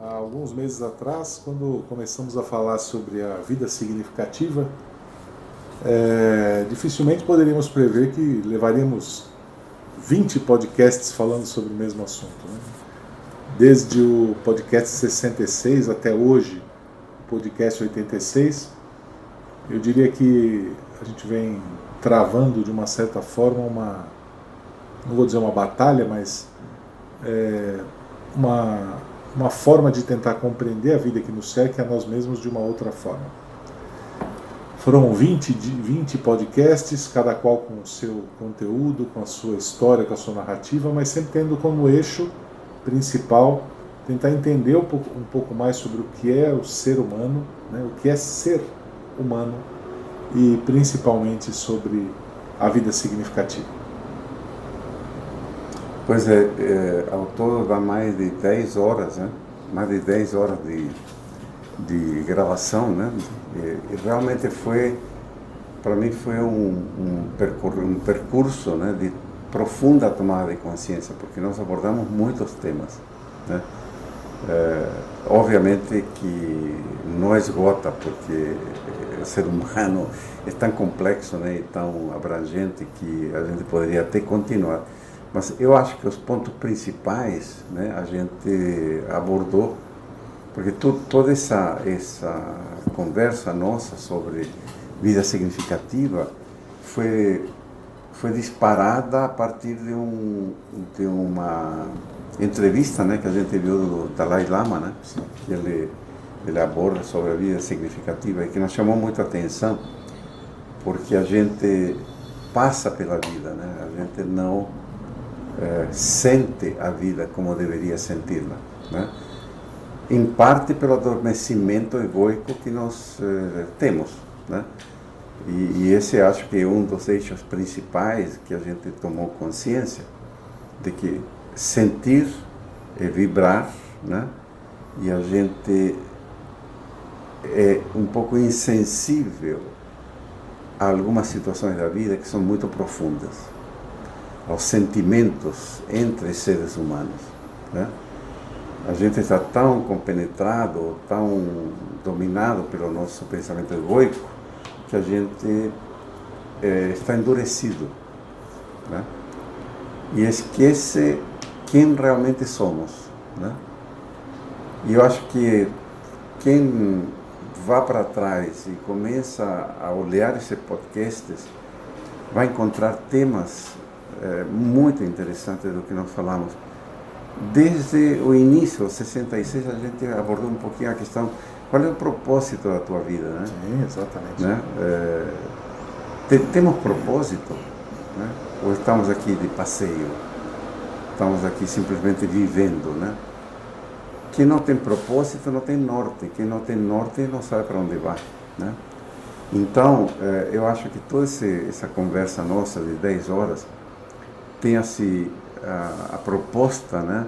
Há alguns meses atrás, quando começamos a falar sobre a vida significativa, dificilmente poderíamos prever que levaríamos 20 podcasts falando sobre o mesmo assunto, né? Desde o podcast 66 até hoje, o podcast 86, eu diria que a gente vem travando de uma certa forma não vou dizer uma batalha, mas uma, uma forma de tentar compreender a vida que nos cerca e a nós mesmos de uma outra forma. Foram 20 podcasts, cada qual com o seu conteúdo, com a sua história, com a sua narrativa, mas sempre tendo como eixo principal tentar entender um pouco mais sobre o que é o ser humano, né, o que é ser humano e principalmente sobre a vida significativa. Pois é, ao todo dá mais de 10 horas, né? Mais de 10 horas de gravação, né? E realmente para mim foi um percurso, né? De profunda tomada de consciência, porque nós abordamos muitos temas, né? Obviamente que não esgota, porque o ser humano é tão complexo, né? E tão abrangente que a gente poderia até continuar. Mas eu acho que os pontos principais, né, a gente abordou, porque toda essa conversa nossa sobre vida significativa foi disparada a partir de uma entrevista, né, que a gente viu do Dalai Lama, né, que ele aborda sobre a vida significativa e que nos chamou muita atenção, porque a gente passa pela vida, né, a gente não sente a vida como deveria senti-la, né? Em parte pelo adormecimento egoico que nós temos, né? E esse acho que é um dos eixos principais que a gente tomou consciência de que sentir é vibrar, né? E a gente é um pouco insensível a algumas situações da vida que são muito profundas, aos sentimentos entre seres humanos, né? A gente está tão compenetrado, tão dominado pelo nosso pensamento egoico, que a gente está endurecido, né? E esquece quem realmente somos, né? E eu acho que quem vá para trás e começa a olhar esses podcasts vai encontrar temas muito interessantes do que nós falamos. Desde o início, 66, a gente abordou um pouquinho a questão, qual é o propósito da tua vida, né? Sim, exatamente. Né? Temos propósito, né? Ou estamos aqui de passeio? Estamos aqui simplesmente vivendo, né? Quem não tem propósito não tem norte, quem não tem norte não sabe para onde vai, né? Então, eu acho que toda essa conversa nossa de 10 horas tem assim a proposta, né,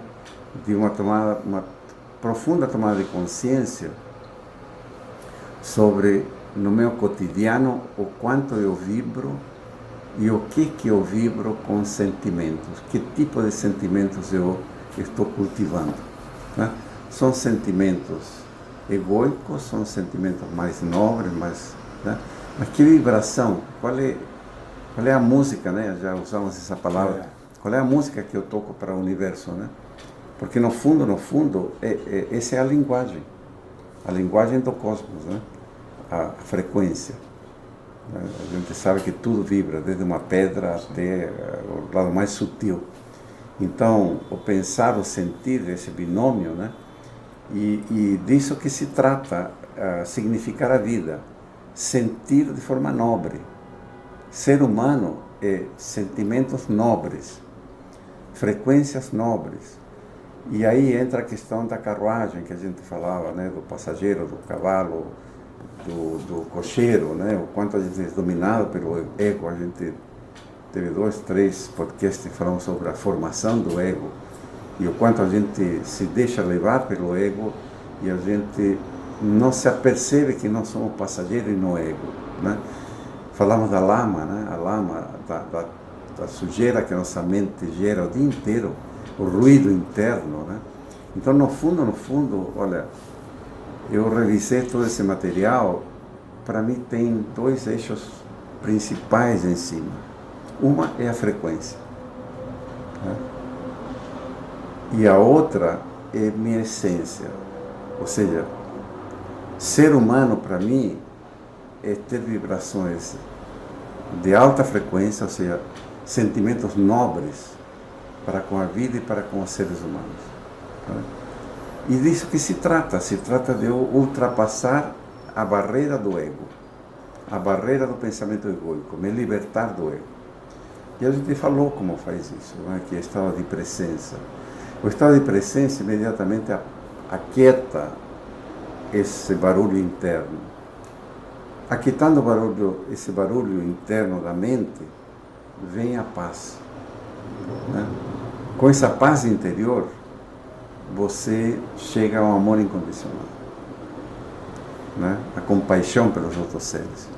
de uma profunda tomada de consciência sobre, no meu cotidiano, o quanto eu vibro e o que eu vibro com sentimentos, que tipo de sentimentos eu estou cultivando, né? São sentimentos egoicos, são sentimentos mais nobres, né? Mas que vibração, qual é a música, né? Já usamos essa palavra. Qual é a música que eu toco para o universo, né? Porque no fundo, essa é a linguagem do cosmos, né? A frequência. A gente sabe que tudo vibra, desde uma pedra até o lado mais sutil. Então, o pensar, o sentir, esse binômio, né? E disso que se trata, significar a vida, sentir de forma nobre. Ser humano é sentimentos nobres, frequências nobres. E aí entra a questão da carruagem que a gente falava, né, do passageiro, do cavalo, do cocheiro, né, o quanto a gente é dominado pelo ego. A gente teve 2, 3 podcasts que falam sobre a formação do ego e o quanto a gente se deixa levar pelo ego e a gente não se apercebe que nós somos passageiros e não ego, né? Falamos da lama, né? A lama, da sujeira que a nossa mente gera o dia inteiro, o ruído interno, né? Então, no fundo, olha, eu revisei todo esse material, para mim tem dois eixos principais em cima. Uma é a frequência, né? E a outra é minha essência. Ou seja, ser humano para mim é ter vibrações de alta frequência, ou seja, sentimentos nobres para com a vida e para com os seres humanos, né? E disso que se trata de eu ultrapassar a barreira do ego, a barreira do pensamento egoico, me libertar do ego. E a gente falou como faz isso, né? Que é estado de presença. O estado de presença imediatamente aquieta esse barulho interno. Aquietando esse barulho interno da mente, vem a paz, né? Com essa paz interior, você chega ao amor incondicional, né? A compaixão pelos outros seres.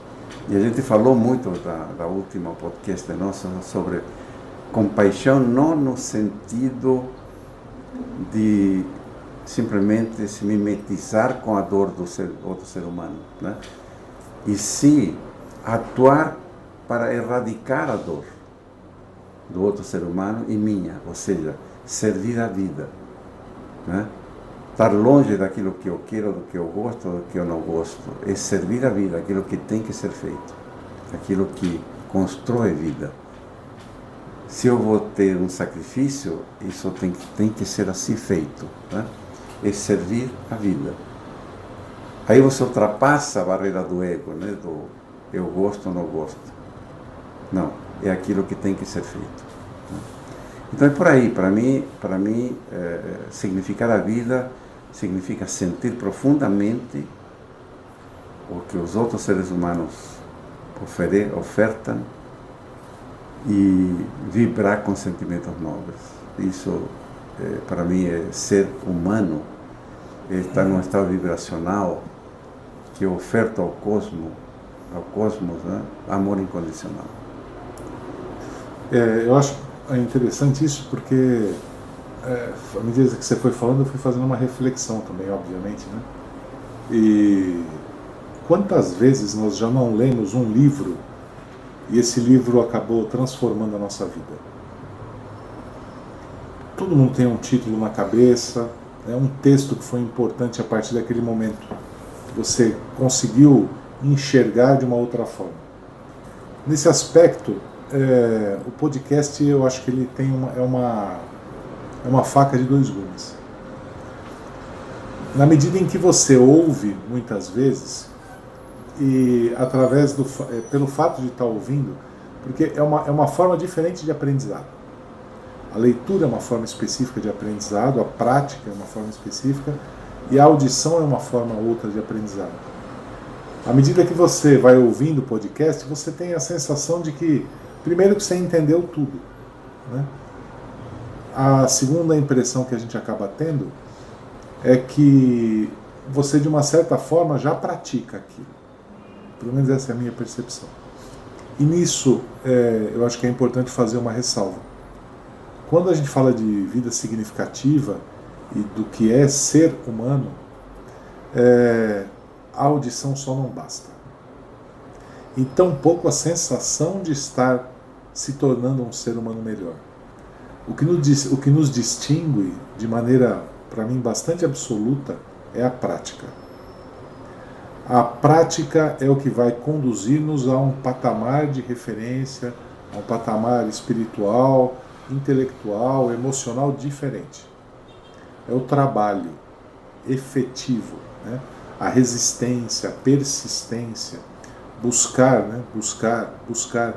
E a gente falou muito da última podcast nossa sobre compaixão, não no sentido de simplesmente se mimetizar com a dor do outro ser humano, né? E sim atuar para erradicar a dor do outro ser humano e minha, ou seja, servir a vida, né? Estar longe daquilo que eu quero, do que eu gosto, do que eu não gosto, é servir a vida, aquilo que tem que ser feito, aquilo que constrói vida. Se eu vou ter um sacrifício, isso tem que ser assim feito, né? É servir a vida. Aí você ultrapassa a barreira do ego, né? Do eu gosto ou não gosto. Não, é aquilo que tem que ser feito, né? Então é por aí. Para mim, significar a vida significa sentir profundamente o que os outros seres humanos ofertam e vibrar com sentimentos nobres. Isso, para mim, é ser humano, é estar num estado vibracional que oferta ao cosmos, né? Amor incondicional. Eu acho interessante isso porque, à medida que você foi falando, eu fui fazendo uma reflexão também, obviamente, né? E quantas vezes nós já não lemos um livro e esse livro acabou transformando a nossa vida? Todo mundo tem um título na cabeça, é um texto que foi importante a partir daquele momento. Você conseguiu enxergar de uma outra forma. Nesse aspecto, o podcast, eu acho que ele tem uma faca de dois gumes. Na medida em que você ouve muitas vezes, e através pelo fato de estar ouvindo, porque é uma forma diferente de aprendizado. A leitura é uma forma específica de aprendizado, a prática é uma forma específica, e a audição é uma forma outra de aprendizado. À medida que você vai ouvindo o podcast, você tem a sensação de que, primeiro, que você entendeu tudo, né? A segunda impressão que a gente acaba tendo é que você, de uma certa forma, já pratica aquilo. Pelo menos essa é a minha percepção. E nisso, eu acho que é importante fazer uma ressalva. Quando a gente fala de vida significativa e do que é ser humano, a audição só não basta. E tampouco a sensação de estar se tornando um ser humano melhor. O que nos distingue de maneira, para mim, bastante absoluta é a prática. A prática é o que vai conduzir-nos a um patamar de referência, a um patamar espiritual, intelectual, emocional diferente. É o trabalho efetivo, né? A resistência, a persistência, buscar,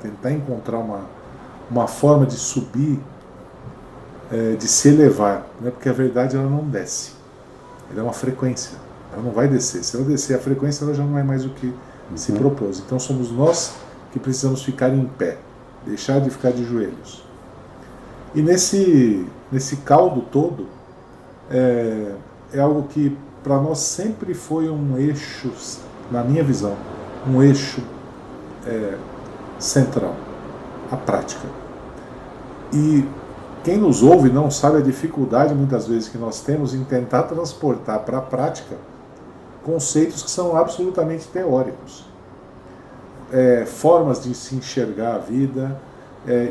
tentar encontrar uma forma de subir, de se elevar, né? Porque a verdade ela não desce, ela é uma frequência, ela não vai descer. Se ela descer a frequência, ela já não é mais o que se propôs. Então somos nós que precisamos ficar em pé, deixar de ficar de joelhos. E nesse caldo todo, é algo que para nós sempre foi um eixo, na minha visão, um eixo central, a prática. E quem nos ouve não sabe a dificuldade muitas vezes que nós temos em tentar transportar para a prática conceitos que são absolutamente teóricos. Formas de se enxergar a vida,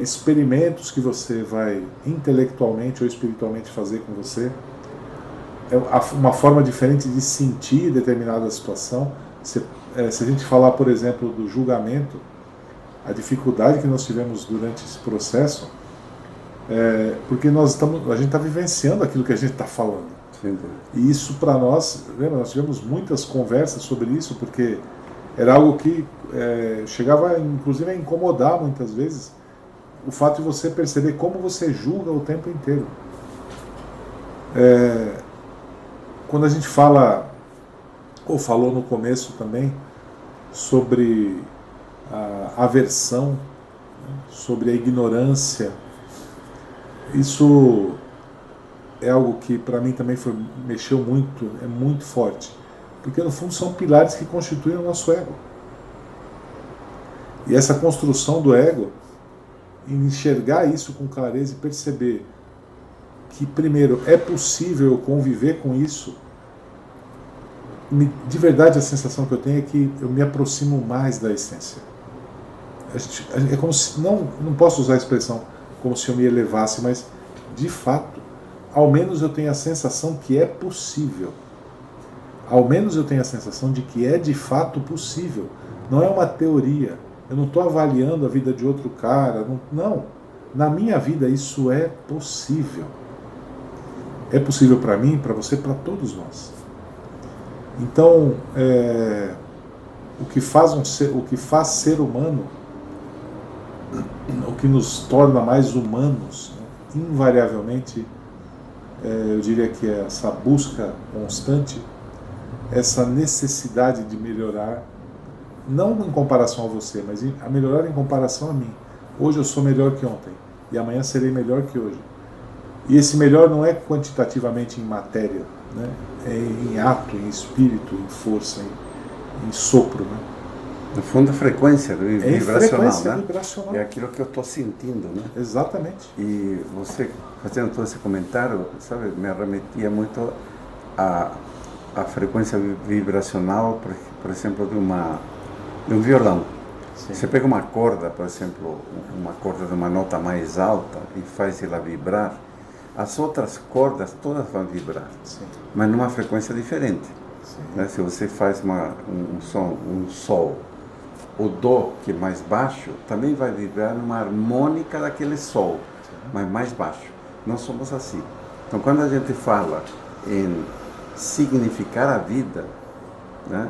experimentos que você vai intelectualmente ou espiritualmente fazer com você, uma forma diferente de sentir determinada situação. Se a gente falar, por exemplo, do julgamento, a dificuldade que nós tivemos durante esse processo, porque a gente está vivenciando aquilo que a gente está falando. Sim. E isso para nós, lembra, nós tivemos muitas conversas sobre isso, porque era algo que chegava inclusive a incomodar muitas vezes, o fato de você perceber como você julga o tempo inteiro. Quando a gente fala, ou falou no começo também, sobre a aversão, sobre a ignorância, isso é algo que para mim também mexeu muito, é muito forte, porque no fundo são pilares que constituem o nosso ego. E essa construção do ego, enxergar isso com clareza e perceber que, primeiro, é possível conviver com isso, de verdade a sensação que eu tenho é que eu me aproximo mais da essência. É como se, não posso usar a expressão como se eu me elevasse, mas de fato, ao menos eu tenho a sensação que é possível. Ao menos eu tenho a sensação de que é de fato possível. Não é uma teoria. Eu não estou avaliando a vida de outro cara. Não. Na minha vida isso é possível. É possível para mim, para você, para todos nós. Então, o que faz ser humano, o que nos torna mais humanos, né, invariavelmente, eu diria que é essa busca constante, essa necessidade de melhorar, não em comparação a você, mas a melhorar em comparação a mim. Hoje eu sou melhor que ontem, e amanhã serei melhor que hoje. E esse melhor não é quantitativamente em matéria, né? É em ato, em espírito, em força, em sopro, né? No fundo, a frequência vibracional, frequência, né? Vibracional. É aquilo que eu estou sentindo, né? Exatamente. E você, fazendo todo esse comentário, sabe, me arremetia muito a frequência vibracional, por exemplo, de um violão. Sim. Você pega uma corda, por exemplo, uma corda de uma nota mais alta e faz ela vibrar, as outras cordas todas vão vibrar, Sim. mas numa frequência diferente. Né? Se você faz um sol, o dó, que é mais baixo, também vai vibrar numa harmônica daquele sol, mas mais baixo. Nós somos assim. Então, quando a gente fala em significar a vida, né,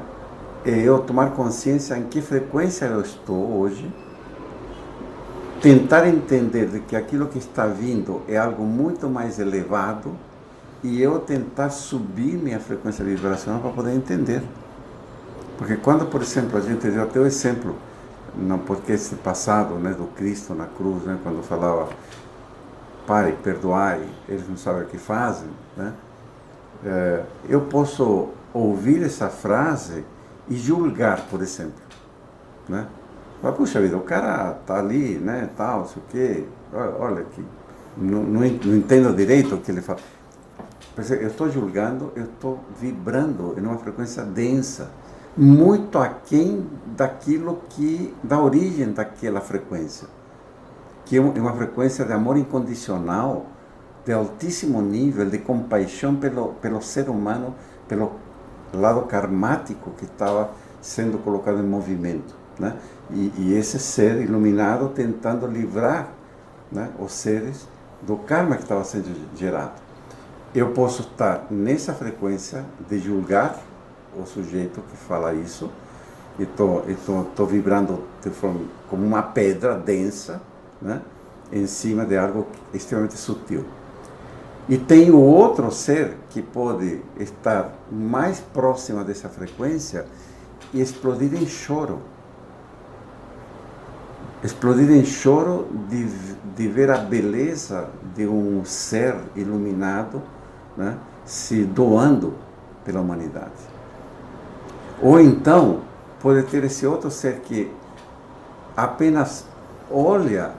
é eu tomar consciência em que frequência eu estou hoje, tentar entender de que aquilo que está vindo é algo muito mais elevado e eu tentar subir minha frequência vibracional para poder entender. Porque quando, por exemplo, a gente deu até o exemplo, no podcast passado, né, do Cristo na cruz, né, quando falava, Pai, perdoai, eles não sabem o que fazem, né? Eu posso ouvir essa frase e julgar, por exemplo, né? Mas, puxa vida, o cara tá ali, né, tal, sei o quê, olha aqui, não entendo direito o que ele fala. Eu estou julgando, eu estou vibrando em uma frequência densa, muito aquém daquilo que dá origem daquela frequência, que é uma frequência de amor incondicional, de altíssimo nível, de compaixão pelo ser humano, pelo lado karmático que estava sendo colocado em movimento, né? E esse ser iluminado tentando livrar, né, os seres do karma que estava sendo gerado. Eu posso estar nessa frequência de julgar o sujeito que fala isso, e estou vibrando como uma pedra densa, né, em cima de algo extremamente sutil. E tem o outro ser que pode estar mais próximo dessa frequência e explodir em choro. Explodir em choro de ver a beleza de um ser iluminado, né, se doando pela humanidade. Ou então, pode ter esse outro ser que apenas olha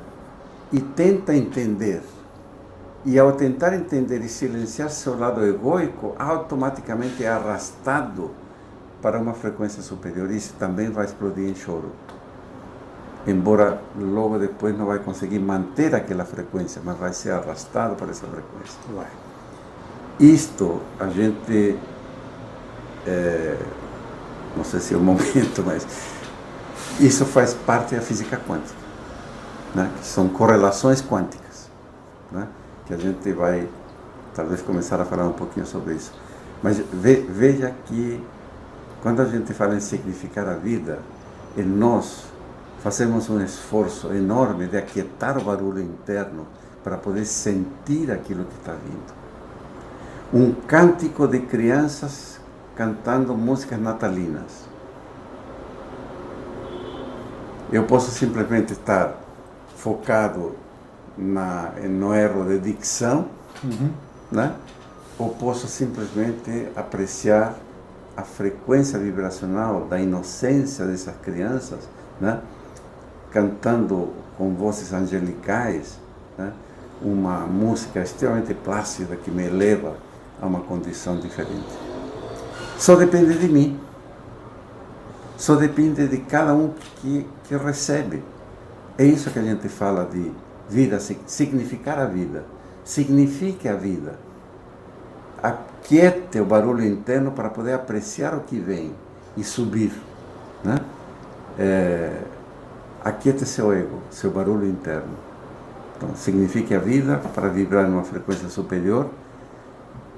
e tenta entender, E ao tentar entender e silenciar seu lado egoico, automaticamente é arrastado para uma frequência superior. Isso também vai explodir em choro. Embora logo depois não vai conseguir manter aquela frequência, mas vai ser arrastado para essa frequência. Vai. Isto, a gente, não sei se é o momento, mas isso faz parte da física quântica, né? Que são correlações quânticas, né? Que a gente vai, talvez, começar a falar um pouquinho sobre isso. Mas veja que, quando a gente fala em significar a vida, nós fazemos um esforço enorme de aquietar o barulho interno para poder sentir aquilo que está vindo. Um cântico de crianças cantando músicas natalinas. Eu posso simplesmente estar focado no erro de dicção, né? Ou posso simplesmente apreciar a frequência vibracional da inocência dessas crianças, né? Cantando com vozes angelicais, né? Uma música extremamente plácida que me eleva a uma condição diferente. Só depende de mim. Só depende de cada um que recebe. É isso que a gente fala de vida, significar a vida. Signifique a vida. Aquiete o barulho interno para poder apreciar o que vem e subir, né? Aquiete seu ego, seu barulho interno. Então, signifique a vida para vibrar numa frequência superior,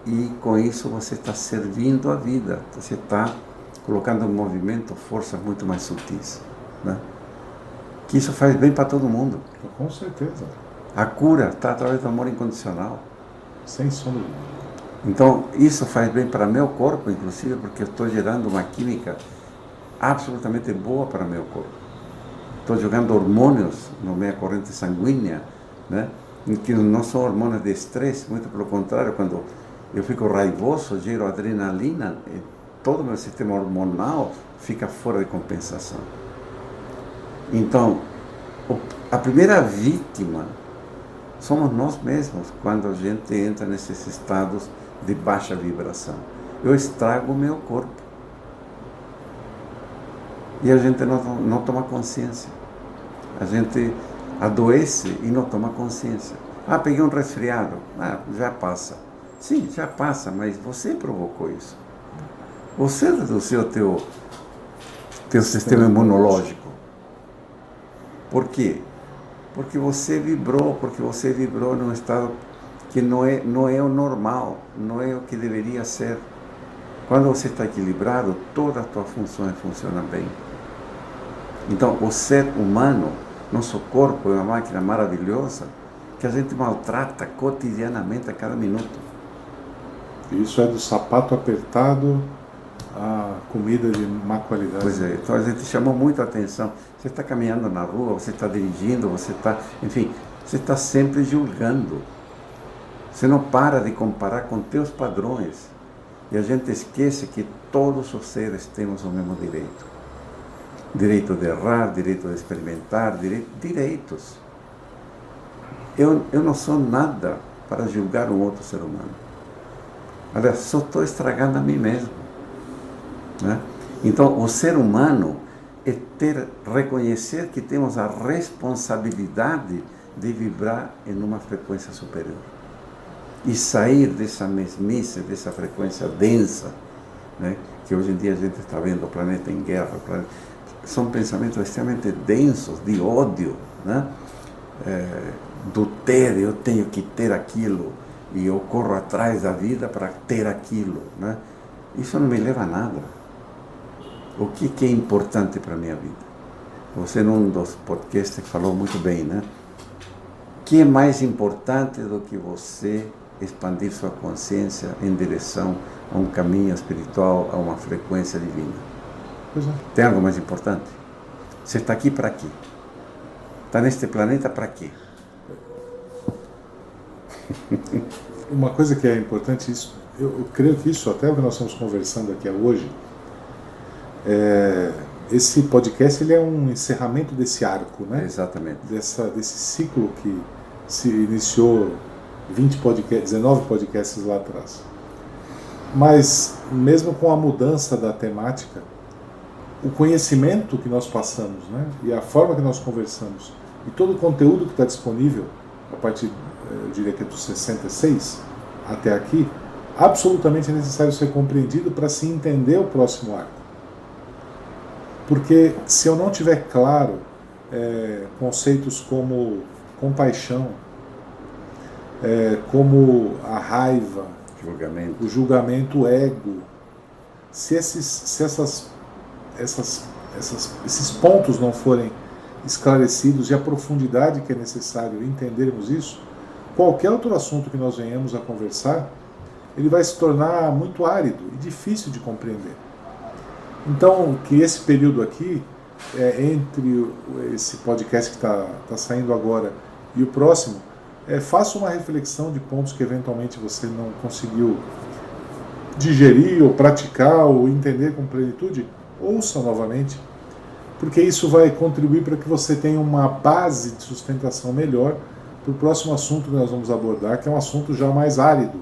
e com isso você está servindo a vida, você está colocando em movimento forças muito mais sutis, né? Que isso faz bem para todo mundo. Com certeza. A cura está através do amor incondicional. Sem sombra. Então, isso faz bem para meu corpo, inclusive, porque eu estou gerando uma química absolutamente boa para meu corpo. Estou jogando hormônios na minha corrente sanguínea, né? Que não são hormônios de estresse, muito pelo contrário, quando eu fico raivoso, gero adrenalina, e todo o meu sistema hormonal fica fora de compensação. Então, a primeira vítima somos nós mesmos, quando a gente entra nesses estados de baixa vibração. Eu estrago o meu corpo. E a gente não toma consciência. A gente adoece e não toma consciência. Ah, peguei um resfriado. Ah, já passa. Sim, já passa, mas você provocou isso. Você reduziu teu sistema imunológico. Por quê? Porque você vibrou num estado que não é o normal, não é o que deveria ser. Quando você está equilibrado, todas as tuas funções funcionam bem. Então, o ser humano, nosso corpo é uma máquina maravilhosa que a gente maltrata cotidianamente a cada minuto. Isso é do sapato apertado à comida de má qualidade. Pois é, então a gente chamou muito a atenção. Você está caminhando na rua, você está dirigindo, você está sempre julgando. Você não para de comparar com teus padrões. E a gente esquece que todos os seres temos o mesmo direito. Direito de errar, direito de experimentar, direitos. Eu não sou nada para julgar um outro ser humano. Aliás, só estou estragando a mim mesmo, né? Então, o ser humano é reconhecer que temos a responsabilidade de vibrar em uma frequência superior. E sair dessa mesmice, dessa frequência densa, né? Que hoje em dia a gente está vendo o planeta em guerra. São pensamentos extremamente densos, de ódio, né? Do ter, eu tenho que ter aquilo, e eu corro atrás da vida para ter aquilo, né? Isso não me leva a nada. O que é importante para a minha vida? Você, num dos podcasts, falou muito bem, né? O que é mais importante do que você expandir sua consciência em direção a um caminho espiritual, a uma frequência divina? Pois é. Tem algo mais importante? Você está aqui para quê? Está neste planeta para quê? Uma coisa que é importante, isso, eu creio que isso, até o que nós estamos conversando aqui hoje, esse podcast ele é um encerramento desse arco, né? Exatamente. Desse ciclo que se iniciou 20 podcasts, 19 podcasts lá atrás. Mas, mesmo com a mudança da temática, o conhecimento que nós passamos, né, e a forma que nós conversamos, e todo o conteúdo que está disponível, a partir, eu diria que é dos 66 até aqui, absolutamente é necessário ser compreendido para se entender o próximo arco. Porque se eu não tiver claro conceitos como compaixão, como a raiva, o julgamento, o ego, se esses pontos não forem esclarecidos e a profundidade que é necessário entendermos isso, qualquer outro assunto que nós venhamos a conversar, ele vai se tornar muito árido e difícil de compreender. Então, que esse período aqui, entre esse podcast que está saindo agora e o próximo, faça uma reflexão de pontos que eventualmente você não conseguiu digerir ou praticar ou entender com plenitude, ouça novamente, porque isso vai contribuir para que você tenha uma base de sustentação melhor para o próximo assunto que nós vamos abordar, que é um assunto já mais árido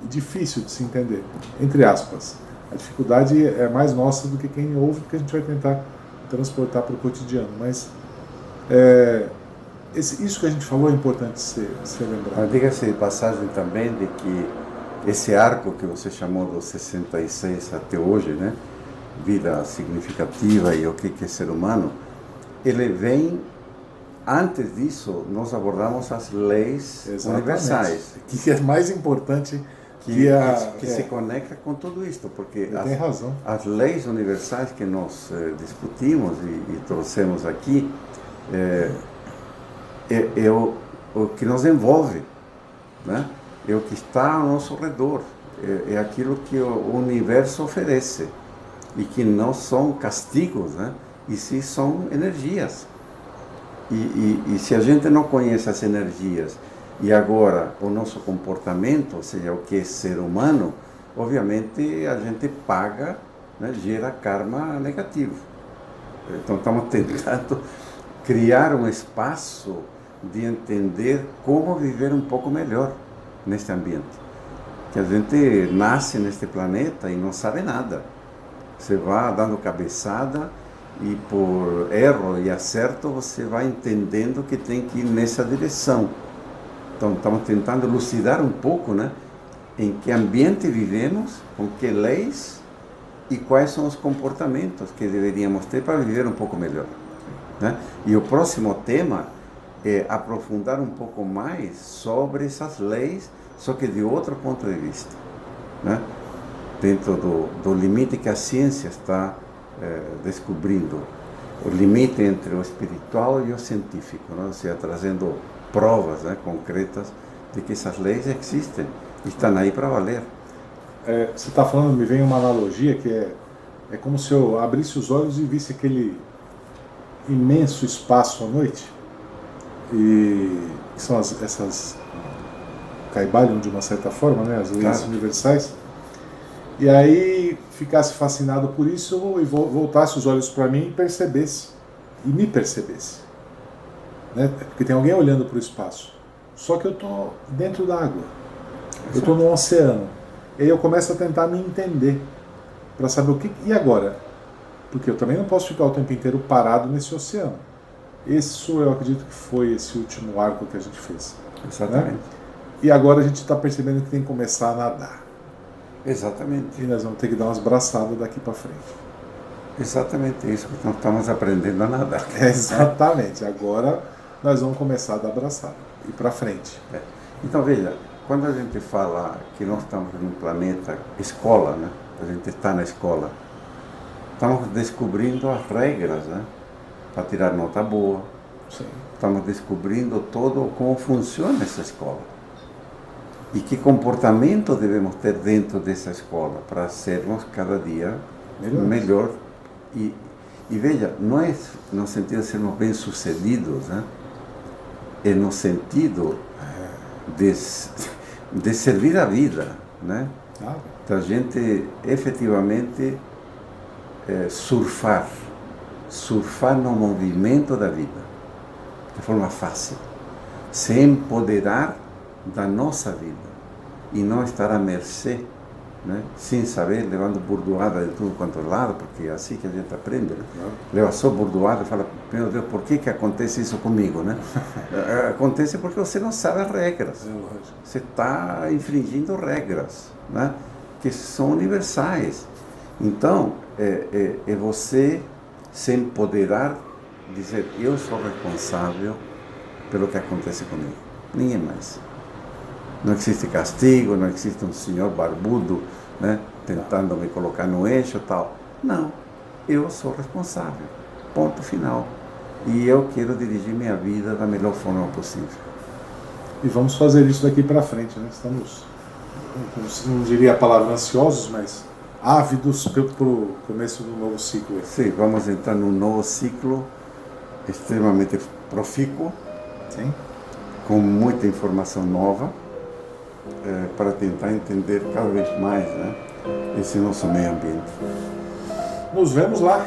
e difícil de se entender, entre aspas. A dificuldade é mais nossa do que quem ouve, porque a gente vai tentar transportar para o cotidiano, mas isso que a gente falou é importante ser lembrado. Diga-se de passagem também de que esse arco que você chamou dos 66 até hoje, né, vida significativa e o que é ser humano, ele vem, antes disso, nós abordamos as leis universais. Que é mais importante que se conecta com tudo isto, porque as leis universais que nós discutimos e trouxemos aqui é o que nos envolve, né? É o que está ao nosso redor, é aquilo que o universo oferece e que não são castigos, né? E sim são energias. E se a gente não conhece as energias e agora o nosso comportamento, ou seja, o que é ser humano, obviamente a gente paga, né, gera karma negativo. Então estamos tentando criar um espaço de entender como viver um pouco melhor neste ambiente. Que a gente nasce neste planeta e não sabe nada. Você vai dando cabeçada e por erro e acerto você vai entendendo que tem que ir nessa direção. Então estamos tentando elucidar um pouco, né, em que ambiente vivemos, com que leis e quais são os comportamentos que deveríamos ter para viver um pouco melhor, né? E o próximo tema é aprofundar um pouco mais sobre essas leis, só que de outro ponto de vista, né? Dentro do limite que a ciência está descobrindo, o limite entre o espiritual e o científico, né? Ou seja, trazendo provas, né, concretas de que essas leis existem e estão aí para valer. Você está falando, me vem uma analogia que é como se eu abrisse os olhos e visse aquele imenso espaço à noite, e que são essas Kybalion de uma certa forma, né, as leis universais, e aí ficasse fascinado por isso e voltasse os olhos para mim e me percebesse, né? Porque tem alguém olhando para o espaço, só que eu estou dentro d'água, eu estou no oceano, e aí eu começo a tentar me entender para saber e agora, porque eu também não posso ficar o tempo inteiro parado nesse oceano. Isso eu acredito que foi esse último arco que a gente fez. Exatamente. Né? E agora a gente está percebendo que tem que começar a nadar. Exatamente. E nós vamos ter que dar umas braçadas daqui para frente. Exatamente isso que nós estamos aprendendo a nadar. Exatamente. Agora nós vamos começar a dar braçada e para frente. Então veja, quando a gente fala que nós estamos num planeta escola, né? A gente está na escola, estamos descobrindo as regras, né, para tirar nota boa. Sim. Estamos descobrindo todo como funciona essa escola e que comportamento devemos ter dentro dessa escola para sermos cada dia melhor. E veja, não é no sentido de sermos bem-sucedidos, né? É no sentido de servir a vida, né? Então a gente efetivamente surfar no movimento da vida, de forma fácil, se empoderar da nossa vida e não estar à mercê, né? Sem saber, levando bordoada de tudo quanto é lado, porque é assim que a gente aprende, né? Claro. Leva só bordoada e fala, meu Deus, por que acontece isso comigo, né? Acontece porque você não sabe as regras. É lógico. Você está infringindo regras, né? Que são universais. Então, é você se empoderar, dizer, eu sou responsável pelo que acontece comigo, ninguém mais. Não existe castigo, não existe um senhor barbudo, né, tentando me colocar no eixo e tal. Não, eu sou responsável, ponto final. E eu quero dirigir minha vida da melhor forma possível. E vamos fazer isso daqui para frente, né? Estamos, não diria a palavra ansiosos, mas ávidos para o começo do novo ciclo. Sim, vamos entrar num novo ciclo extremamente profícuo, Sim. com muita informação nova, para tentar entender cada vez mais, né, esse nosso meio ambiente. Nos vemos lá.